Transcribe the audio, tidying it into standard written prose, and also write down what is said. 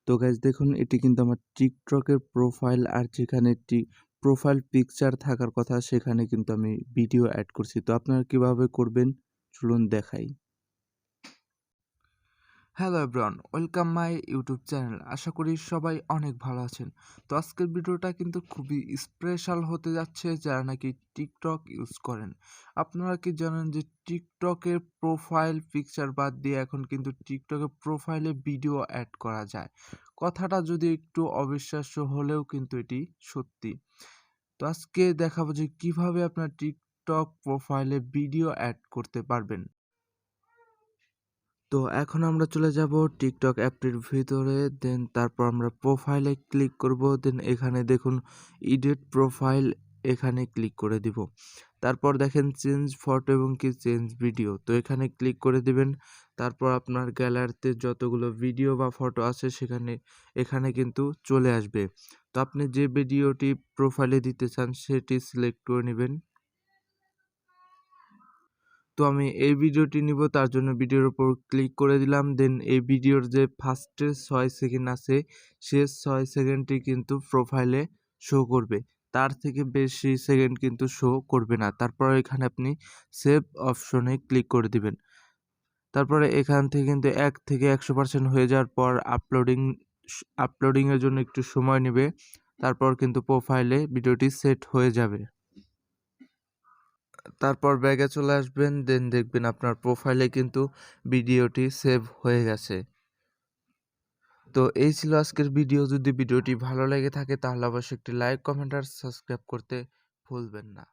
তো গাইস দেখুন এটি কিন্তু আমার টিকটকের প্রোফাইল আর যেখানে প্রোফাইল পিকচার থাকার কথা সেখানে কিন্তু আমি ভিডিও অ্যাড করছি। তো আপনারা কিভাবে করবেন চলুন দেখাই। Hello everyone, welcome my YouTube channel. আশা করি সবাই অনেক ভালো আছেন। তো আজকের ভিডিওটা কিন্তু খুবই স্পেশাল হতে যাচ্ছে যারা নাকি টিকটক ইউজ করেন। আপনারা কি জানেন যে টিকটকের প্রোফাইল পিকচার বাদ দিয়ে এখন কিন্তু টিকটকের প্রোফাইলে ভিডিও অ্যাড করা যায়। কথাটা যদি একটু অবিশ্বাস্য হলেও কিন্তু এটি সত্যি। তো আজকে দেখাবো যে কিভাবে আপনার টিকটক প্রোফাইলে ভিডিও অ্যাড করতে পারবেন। তো এখন আমরা চলে যাব টিকটক অ্যাপটির ভিতরে, দেন তারপর আমরা প্রোফাইলে ক্লিক করব, দেন এখানে দেখুন এডিট প্রোফাইল, এখানে ক্লিক করে দিব। তারপর দেখেন চেঞ্জ ফটো এবং কি চেঞ্জ ভিডিও, তো এখানে ক্লিক করে দিবেন। তারপর আপনার গ্যালারিতে যতগুলো ভিডিও বা ফটো আছে এখানে কিন্তু চলে আসবে। তো আপনি যে ভিডিওটি প্রোফাইলে দিতে চান সেটি সিলেক্ট করে নেবেন। তো আমি এই ভিডিওটি নিব, তার জন্য ভিডিওর উপর ক্লিক করে দিলাম। দেন এই ভিডিওর যে ফার্স্টে 6 সেকেন্ড আছে সে 6 সেকেন্ডটি কিন্তু প্রোফাইলে শো করবে, তার থেকে বেশি সেকেন্ড কিন্তু শো করবে না। তারপর এখানে আপনি সেভ অপশনে ক্লিক করে দিবেন। তারপরে এখান থেকে কিন্তু 1 থেকে 100% হয়ে যাওয়ার পর আপলোডিংয়ের জন্য একটু সময় নেবে। তারপর কিন্তু প্রোফাইলে ভিডিওটি সেট হয়ে যাবে। তারপর ব্যাগে চলে আসবেন, দেন দেখবেন আপনার প্রোফাইলে কিন্তু ভিডিওটি সেভ হয়ে গেছে। তো এই ছিল আজকের ভিডিও। যদি ভিডিওটি ভালো লেগে থাকে তাহলে অবশ্যই একটি লাইক, কমেন্ট আর সাবস্ক্রাইব করতে ভুলবেন না।